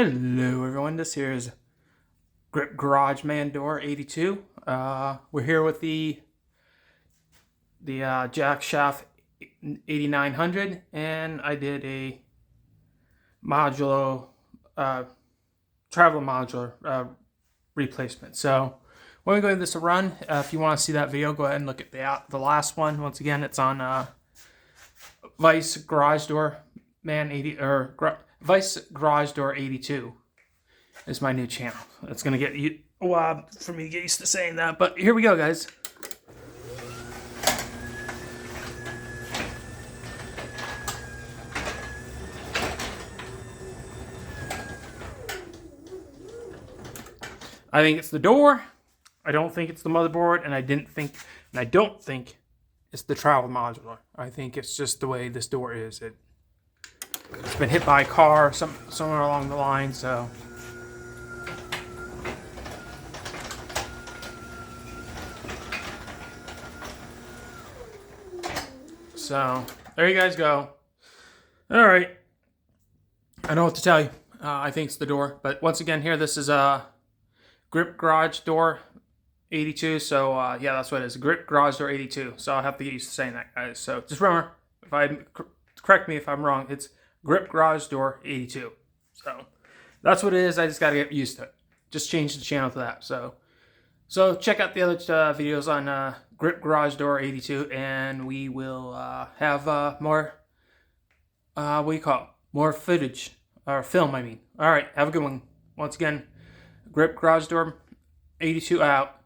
Hello everyone, this here is Grip Garage Man Door 82. We're here with the jack shaft 8900, and I did a modular travel modular replacement. So when we go give this a run, if you want to see that video, go ahead and look at the last one. Once again, it's on Vice Garage Door Man 80 or Vice Garage Door 82. Is my new channel. It's gonna get a while for me to get used to saying that, but here we go, guys. I think it's the door. I don't think it's the motherboard, and I don't think it's the travel modular. I think it's just the way this door is. It's been hit by a car somewhere along the line, so. So, there you guys go. Alright. I know what to tell you. I think it's the door. But once again here, this is a Grip Garage Door 82. So, yeah, that's what it is. Grip Garage Door 82. So, I'll have to get used to saying that, guys. So, just remember, correct me if I'm wrong, it's Grip Garage Door 82. So, that's what it is. I just got to get used to it. Just change the channel to that. So check out the other videos on Grip Garage Door 82, and we will have more, what do you call it? More footage, or film, I mean. All right, have a good one. Once again, Grip Garage Door 82 out.